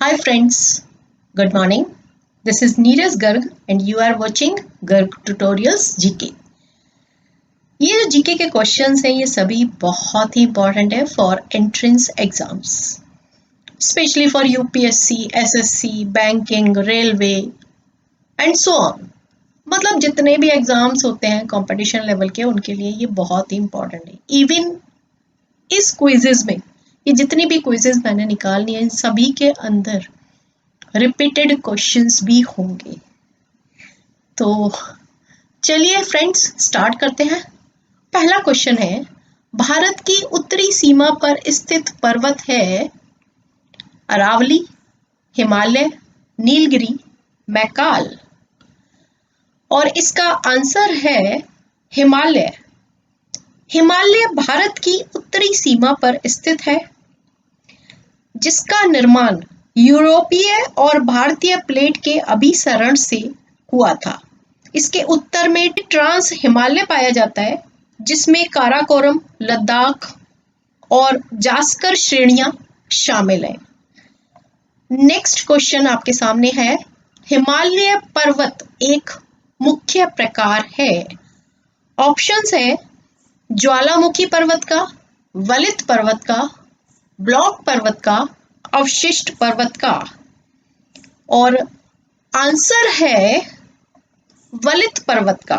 Hi friends, good morning. This is Neeraj Garg and you are watching Garg Tutorials GK. ये जो GK के questions हैं ये सभी बहुत ही इंपॉर्टेंट है for entrance exams, specially for UPSC, SSC, banking, railway and so on. मतलब जितने भी एग्जाम्स होते हैं कंपटीशन लेवल के उनके लिए ये बहुत ही इंपॉर्टेंट है। इवन इस क्विजेज में ये जितनी भी क्विजेज मैंने निकालनी है इन सभी के अंदर रिपीटेड क्वेश्चंस भी होंगे। तो चलिए फ्रेंड्स स्टार्ट करते हैं। पहला क्वेश्चन है, भारत की उत्तरी सीमा पर स्थित पर्वत है अरावली, हिमालय, नीलगिरी, मैकाल। और इसका आंसर है हिमालय। हिमालय भारत की उत्तरी सीमा पर स्थित है जिसका निर्माण यूरोपीय और भारतीय प्लेट के अभिसरण से हुआ था। इसके उत्तर में ट्रांस हिमालय पाया जाता है जिसमें काराकोरम, लद्दाख और जास्कर श्रेणियां शामिल हैं। नेक्स्ट क्वेश्चन आपके सामने है, हिमालय पर्वत एक मुख्य प्रकार है। ऑप्शंस है ज्वालामुखी पर्वत का, वलित पर्वत का, ब्लॉक पर्वत का, अवशिष्ट पर्वत का। और आंसर है वलित पर्वत का।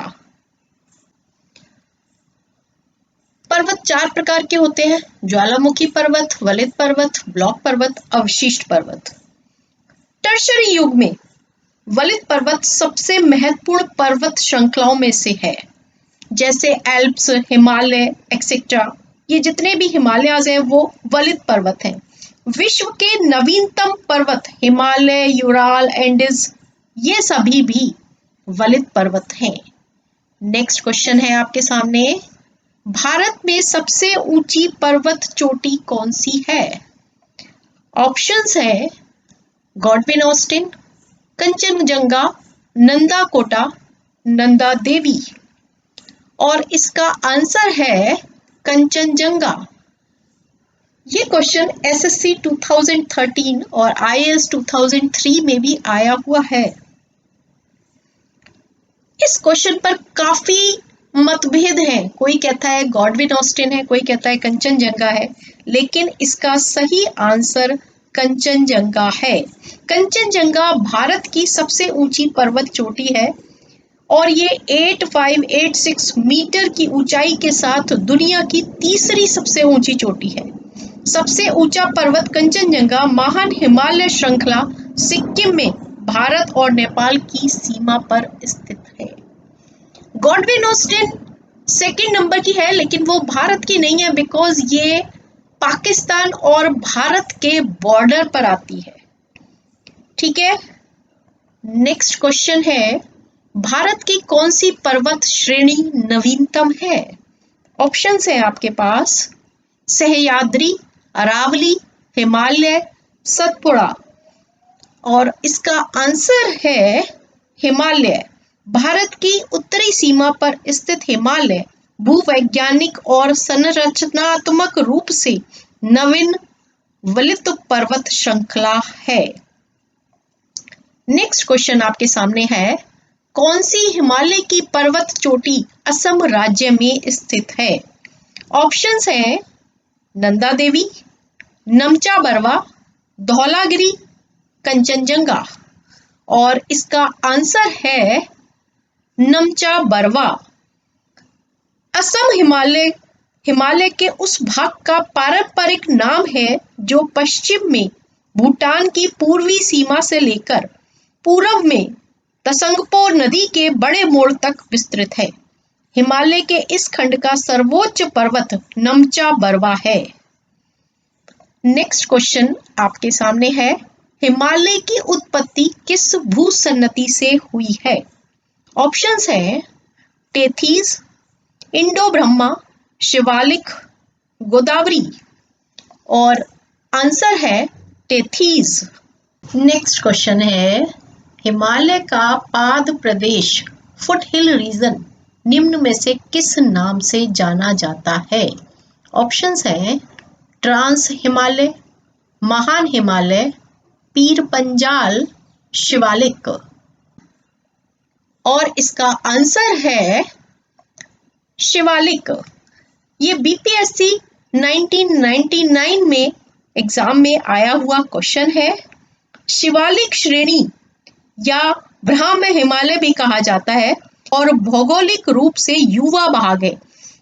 पर्वत चार प्रकार के होते हैं, ज्वालामुखी पर्वत, वलित पर्वत, ब्लॉक पर्वत, अवशिष्ट पर्वत। टर्शरी युग में वलित पर्वत सबसे महत्वपूर्ण पर्वत श्रृंखलाओं में से है, जैसे एल्प्स, हिमालय एक्सेट्रा। ये जितने भी हिमालयाज हैं वो वलित पर्वत हैं। विश्व के नवीनतम पर्वत हिमालय, यूराल, एंडीज, ये सभी भी वलित पर्वत हैं। नेक्स्ट क्वेश्चन है आपके सामने, भारत में सबसे ऊंची पर्वत चोटी कौन सी है? ऑप्शंस है गॉडविन ऑस्टिन, कंचनजंगा, नंदा कोटा, नंदा देवी। और इसका आंसर है कंचनजंगा। ये क्वेश्चन एसएससी 2013 और आईएएस 2003 में भी आया हुआ है। इस क्वेश्चन पर काफी मतभेद हैं। कोई कहता है गॉडविन ऑस्टिन है, कोई कहता है कंचनजंगा है, लेकिन इसका सही आंसर कंचनजंगा है। कंचनजंगा भारत की सबसे ऊंची पर्वत चोटी है और ये 8586 मीटर की ऊंचाई के साथ दुनिया की तीसरी सबसे ऊंची चोटी है। सबसे ऊंचा पर्वत कंचनजंगा महान हिमालय श्रृंखला सिक्किम में भारत और नेपाल की सीमा पर स्थित है। गॉडविन ऑस्टिन सेकंड नंबर की है, लेकिन वो भारत की नहीं है बिकॉज ये पाकिस्तान और भारत के बॉर्डर पर आती है। ठीक है, नेक्स्ट क्वेश्चन है, भारत की कौन सी पर्वत श्रेणी नवीनतम है? ऑप्शंस है आपके पास सह्याद्री, अरावली, हिमालय, सतपुड़ा। और इसका आंसर है हिमालय। भारत की उत्तरी सीमा पर स्थित हिमालय भूवैज्ञानिक और संरचनात्मक रूप से नवीन वलित पर्वत श्रृंखला है। नेक्स्ट क्वेश्चन आपके सामने है, कौन सी हिमालय की पर्वत चोटी असम राज्य में स्थित है? ऑप्शंस है नंदा देवी, नमचा बरवा, धौलागिरी, कंचनजंगा। और इसका आंसर है नमचा बरवा। असम हिमालय के उस भाग का पारंपरिक नाम है जो पश्चिम में भूटान की पूर्वी सीमा से लेकर पूर्व में तसंगपो नदी के बड़े मोड़ तक विस्तृत है। हिमालय के इस खंड का सर्वोच्च पर्वत नमचा बरवा है। नेक्स्ट क्वेश्चन आपके सामने है, हिमालय की उत्पत्ति किस भूसन्नति से हुई है? ऑप्शंस है टेथीज, इंडो ब्रह्मा, शिवालिक, गोदावरी। और आंसर है टेथीज। नेक्स्ट क्वेश्चन है, हिमालय का पाद प्रदेश फुटहिल रीजन निम्न में से किस नाम से जाना जाता है? ऑप्शंस है ट्रांस हिमालय, महान हिमालय, पीर पंजाल शिवालिक। और इसका आंसर है शिवालिक। ये बीपीएससी 1999 में एग्जाम में आया हुआ क्वेश्चन है। शिवालिक श्रेणी या ब्राह्म हिमालय भी कहा जाता है और भौगोलिक रूप से युवा भाग है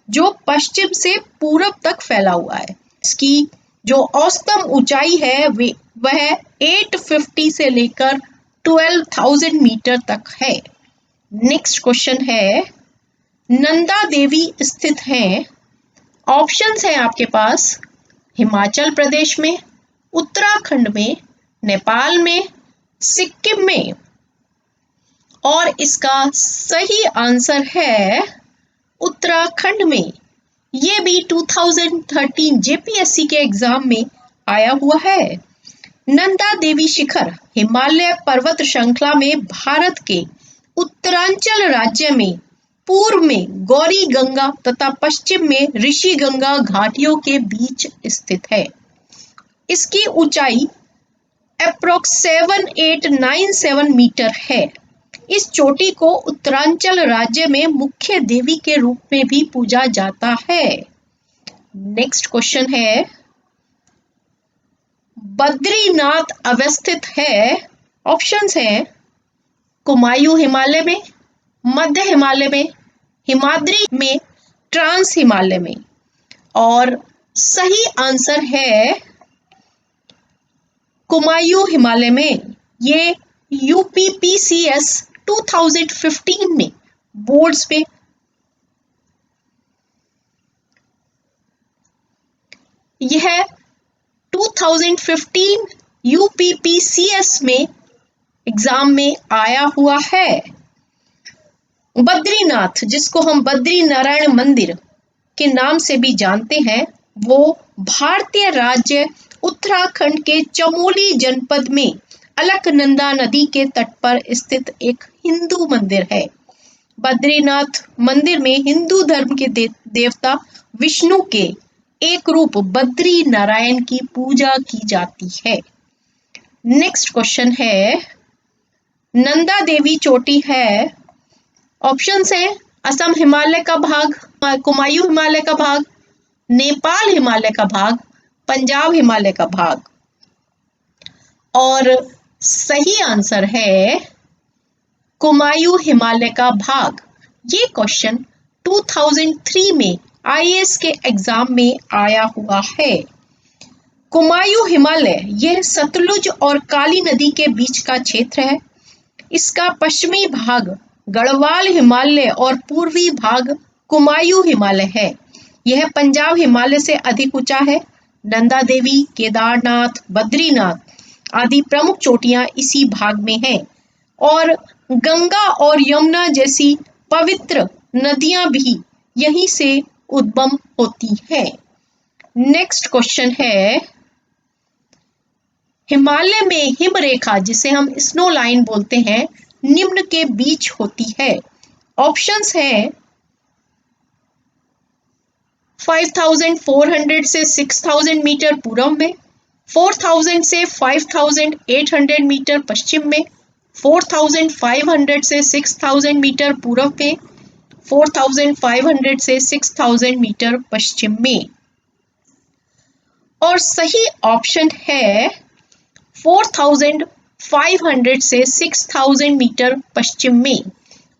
जो पश्चिम से पूरब तक फैला हुआ है। इसकी जो औसतम ऊंचाई है वह 850 से लेकर 12,000 मीटर तक है। नेक्स्ट क्वेश्चन है, नंदा देवी स्थित है। ऑप्शंस हैं आपके पास, हिमाचल प्रदेश में, उत्तराखंड में, नेपाल में, सिक्किम में। और इसका सही आंसर है उत्तराखंड में। ये भी 2013 जेपीएससी के एग्जाम में आया हुआ है। नंदा देवी शिखर हिमालय पर्वत श्रृंखला में भारत के उत्तरांचल राज्य में पूर्व में गौरी गंगा तथा पश्चिम में ऋषि गंगा घाटियों के बीच स्थित है। इसकी ऊंचाई अप्रोक्स 7897 मीटर है। इस चोटी को उत्तरांचल राज्य में मुख्य देवी के रूप में भी पूजा जाता है। नेक्स्ट क्वेश्चन है, बद्रीनाथ अवस्थित है। ऑप्शंस हैं, कुमायूं हिमालय में, मध्य हिमालय में, हिमाद्री में, ट्रांस हिमालय में। और सही आंसर है कुमायूं हिमालय में। ये यूपीपीसीएस 2015 में बोर्ड्स पे यह 2015 यूपीपीसीएस में एग्जाम में आया हुआ है। बद्रीनाथ, जिसको हम बद्री नारायण मंदिर के नाम से भी जानते हैं, वो भारतीय राज्य उत्तराखंड के चमोली जनपद में अलकनंदा नदी के तट पर स्थित एक हिंदू मंदिर है। बद्रीनाथ मंदिर में हिंदू धर्म के देवता विष्णु के एक रूप बद्री नारायण की पूजा की जाती है। नेक्स्ट क्वेश्चन है, नंदा देवी चोटी है। ऑप्शंस है, असम हिमालय का भाग, कुमायूं हिमालय का भाग, नेपाल हिमालय का भाग, पंजाब हिमालय का भाग। और सही आंसर है कुमायूं हिमालय का भाग। ये क्वेश्चन 2003 में आईएएस के एग्जाम में आया हुआ है। कुमायूं हिमालय यह सतलुज और काली नदी के बीच का क्षेत्र है। इसका पश्चिमी भाग गढ़वाल हिमालय और पूर्वी भाग कुमायूं हिमालय है। यह पंजाब हिमालय से अधिक ऊंचा है। नंदा देवी, केदारनाथ, बद्रीनाथ आदि प्रमुख चोटियां इसी भाग में हैं और गंगा और यमुना जैसी पवित्र नदियां भी यहीं से उद्गम होती हैं। नेक्स्ट क्वेश्चन है, हिमालय में हिम रेखा, जिसे हम स्नो लाइन बोलते हैं, निम्न के बीच होती है। ऑप्शंस हैं, 5400 से 6000 मीटर पूर्व में, 4000 से 5800 मीटर पश्चिम में, 4500 से 6000 मीटर पूर्व में, 4500 से 6000 मीटर पश्चिम में। और सही ऑप्शन है 4500 से 6000 मीटर पश्चिम में।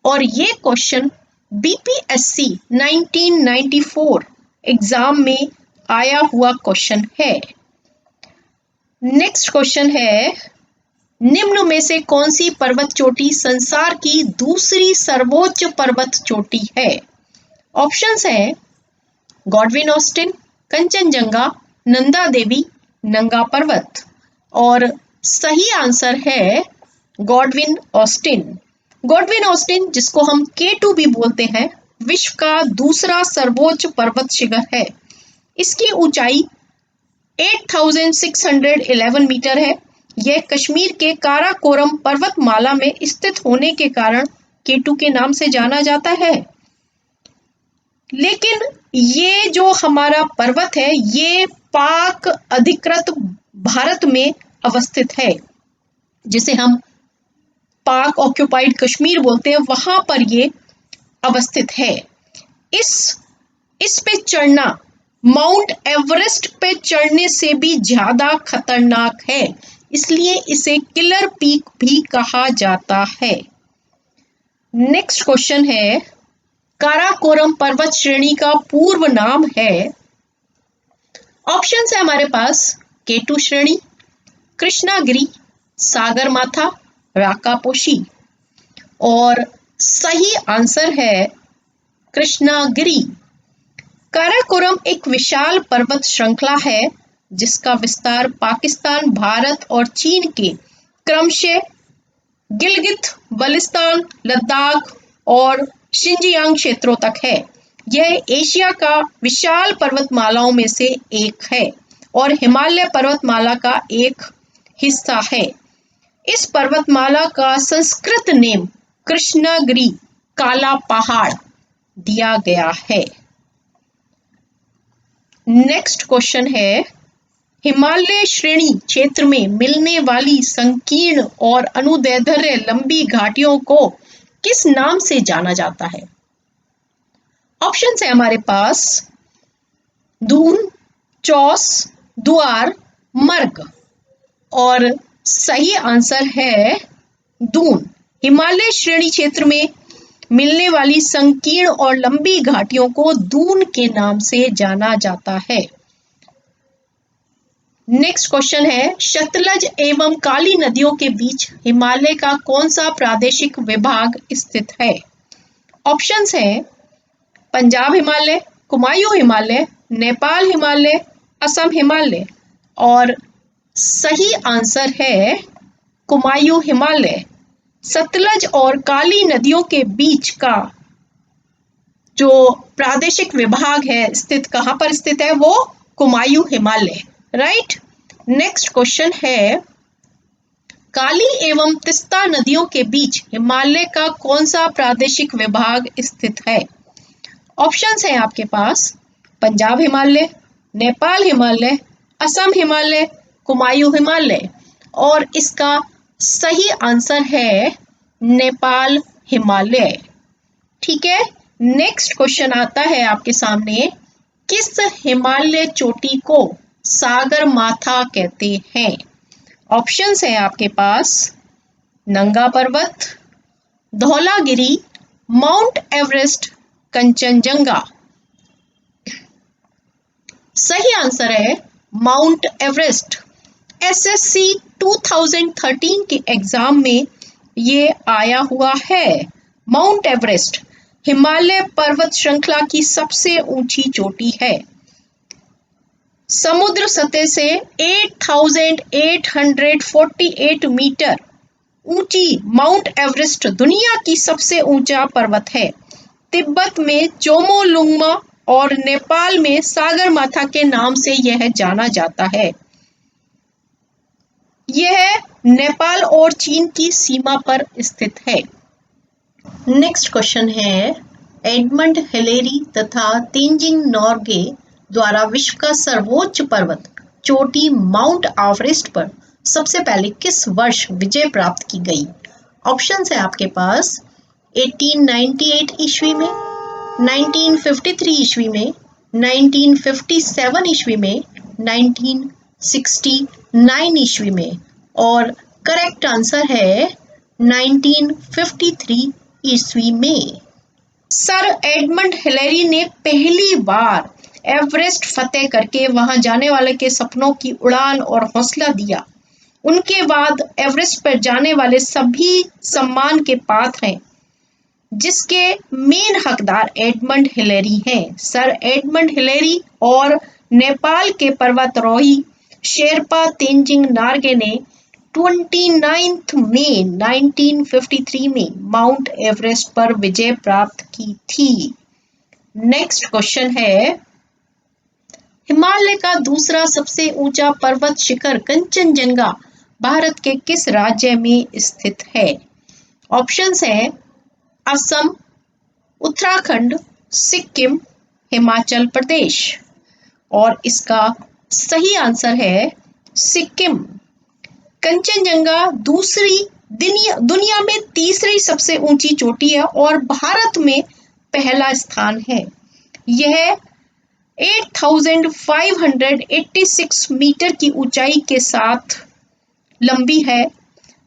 और ये क्वेश्चन बीपीएससी 1994 एग्जाम में आया हुआ क्वेश्चन है। नेक्स्ट क्वेश्चन है, निम्न में से कौन सी पर्वत चोटी संसार की दूसरी सर्वोच्च पर्वत चोटी है? ऑप्शंस हैं, गॉडविन ऑस्टिन, कंचनजंगा, नंदा देवी, नंगा पर्वत। और सही आंसर है गॉडविन ऑस्टिन। गॉडविन ऑस्टिन, जिसको हम K2 भी बोलते हैं, विश्व का दूसरा सर्वोच्च पर्वत शिखर है। इसकी ऊंचाई 8611 मीटर है। यह कश्मीर के काराकोरम पर्वतमाला में स्थित होने के कारण K2 के नाम से जाना जाता है। लेकिन ये जो हमारा पर्वत है, ये पाक अधिकृत भारत में अवस्थित है। जिसे हम पाक ऑक्युपाइड कश्मीर बोलते हैं, वहां पर ये अवस्थित है। इस पे चढ़ना माउंट एवरेस्ट पे चढ़ने से भी ज्यादा खतरनाक है, इसलिए इसे किलर पीक भी कहा जाता है। नेक्स्ट क्वेश्चन है, काराकोरम पर्वत श्रेणी का पूर्व नाम है। ऑप्शन है हमारे पास केटू श्रेणी, कृष्णागिरी, सागरमाथा, राकापोशी। और सही आंसर है कृष्णागिरी। काराकोरम एक विशाल पर्वत श्रृंखला है जिसका विस्तार पाकिस्तान, भारत और चीन के क्रमशः गिलगित बल्तिस्तान, लद्दाख और शिनजियांग क्षेत्रों तक है। यह एशिया का विशाल पर्वतमालाओं में से एक है और हिमालय पर्वतमाला का एक हिस्सा है। इस पर्वतमाला का संस्कृत नेम कृष्णगिरी, काला पहाड़ दिया गया है। नेक्स्ट क्वेश्चन है, हिमालय श्रेणी क्षेत्र में मिलने वाली संकीर्ण और अनुदैर्ध्य लंबी घाटियों को किस नाम से जाना जाता है? ऑप्शन है हमारे पास दून, चौस, दुआर, मर्ग। और सही आंसर है दून। हिमालय श्रेणी क्षेत्र में मिलने वाली संकीर्ण और लंबी घाटियों को दून के नाम से जाना जाता है। नेक्स्ट क्वेश्चन है, सतलज एवं काली नदियों के बीच हिमालय का कौन सा प्रादेशिक विभाग स्थित है? ऑप्शंस हैं पंजाब हिमालय, कुमायूं हिमालय, नेपाल हिमालय, असम हिमालय। और सही आंसर है कुमायूं हिमालय। सतलज और काली नदियों के बीच का जो प्रादेशिक विभाग है स्थित कहां पर स्थित है? वो Kumaon Himalaya, right. Next question है, काली एवं तिस्ता नदियों के बीच हिमालय का कौन सा प्रादेशिक विभाग स्थित है? ऑप्शंस हैं आपके पास पंजाब हिमालय, नेपाल हिमालय, असम हिमालय, कुमायूं हिमालय। और इसका सही आंसर है नेपाल हिमालय। ठीक है, नेक्स्ट क्वेश्चन आता है आपके सामने, किस हिमालय चोटी को सागरमाथा कहते हैं? ऑप्शंस हैं आपके पास नंगा पर्वत, धौलागिरी, माउंट एवरेस्ट, कंचनजंगा। सही आंसर है माउंट एवरेस्ट। एसएससी 2013 के एग्जाम में ये आया हुआ है। माउंट एवरेस्ट हिमालय पर्वत श्रृंखला की सबसे ऊंची चोटी है। समुद्र सतह से 8,848 मीटर ऊंची माउंट एवरेस्ट दुनिया की सबसे ऊंचा पर्वत है। तिब्बत में चोमोलुंगमा और नेपाल में सागरमाथा के नाम से यह जाना जाता है। यह नेपाल और चीन की सीमा पर स्थित है। नेक्स्ट क्वेश्चन है, एडमंड हिलेरी तथा तेंजिंग नोर्गे द्वारा विश्व का सर्वोच्च पर्वत चोटी माउंट एवरेस्ट पर सबसे पहले किस वर्ष विजय प्राप्त की गई? ऑप्शंस है आपके पास 1898 ईस्वी में, 1953 ईस्वी में, 1957 ईस्वी में, 1969 ईस्वी में। और करेक्ट आंसर है 1953 ईस्वी में। सर एडमंड हिलेरी ने पहली बार एवरेस्ट फतेह करके वहां जाने वाले के सपनों की उड़ान और हौसला दिया। उनके बाद एवरेस्ट पर जाने वाले सभी सम्मान के पात्र हैं, जिसके मेन हकदार एडमंड हिलेरी हैं। सर एडमंड हिलेरी और नेपाल के पर्वतारोही शेरपा तेंजिंग नार्गे ने 29 मई 1953 में माउंट एवरेस्ट पर विजय प्राप्त की थी। नेक्स्ट क्वेश्चन है, हिमालय का दूसरा सबसे ऊंचा पर्वत शिखर कंचनजंगा भारत के किस राज्य में स्थित है? ऑप्शंस हैं असम, उत्तराखंड, सिक्किम, हिमाचल प्रदेश। और इसका सही आंसर है सिक्किम। कंचनजंगा दुनिया में तीसरी सबसे ऊंची चोटी है और भारत में पहला स्थान है। यह 8586 मीटर की ऊंचाई के साथ लंबी है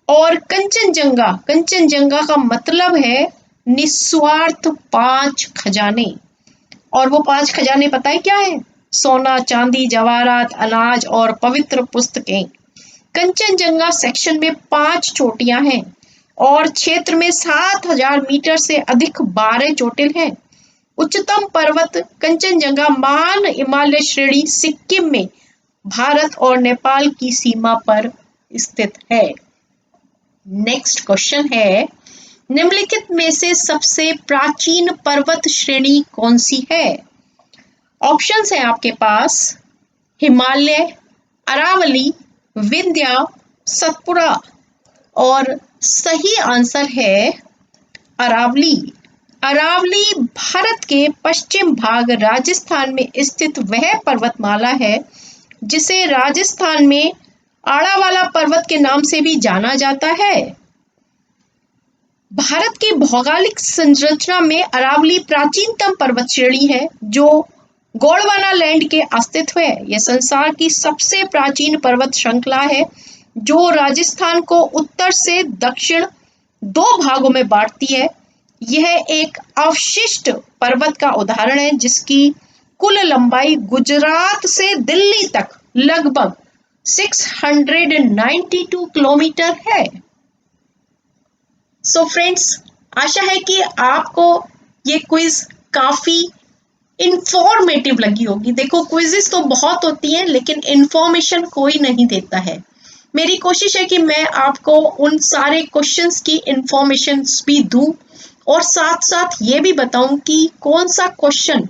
और कंचनजंगा का मतलब है निस्वार्थ 5 खजाने। और वो 5 खजाने पता है क्या है? सोना, चांदी, जवाहरात, अनाज और पवित्र पुस्तकें। कंचनजंगा सेक्शन में 5 चोटियां हैं और क्षेत्र में 7000 मीटर से अधिक 12 चोटिल हैं। उच्चतम पर्वत कंचनजंगा महान हिमालय श्रेणी सिक्किम में भारत और नेपाल की सीमा पर स्थित है। नेक्स्ट क्वेश्चन है, निम्नलिखित में से सबसे प्राचीन पर्वत श्रेणी कौन सी है? ऑप्शंस हैं आपके पास, हिमालय, अरावली, विंध्य, सतपुड़ा। और सही आंसर है अरावली। अरावली भारत के पश्चिम भाग राजस्थान में स्थित वह पर्वतमाला है जिसे राजस्थान में आड़ावाला पर्वत के नाम से भी जाना जाता है। भारत की भौगोलिक संरचना में अरावली प्राचीनतम पर्वत श्रेणी है जो गोंडवाना लैंड के अस्तित्व है। यह संसार की सबसे प्राचीन पर्वत श्रृंखला है जो राजस्थान को उत्तर से दक्षिण 2 भागों में बांटती है। यह एक अवशिष्ट पर्वत का उदाहरण है जिसकी कुल लंबाई गुजरात से दिल्ली तक लगभग 692 किलोमीटर है। सो फ्रेंड्स, आशा है कि आपको ये क्विज काफी इंफॉर्मेटिव लगी होगी। देखो, क्विजेस तो बहुत होती हैं लेकिन इंफॉर्मेशन कोई नहीं देता है। मेरी कोशिश है कि मैं आपको उन सारे क्वेश्चंस की इंफॉर्मेशन भी दूं और साथ साथ ये भी बताऊं कि कौन सा क्वेश्चन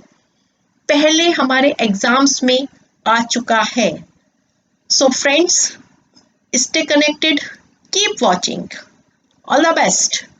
पहले हमारे एग्जाम्स में आ चुका है। So friends, stay connected, keep watching. All the best.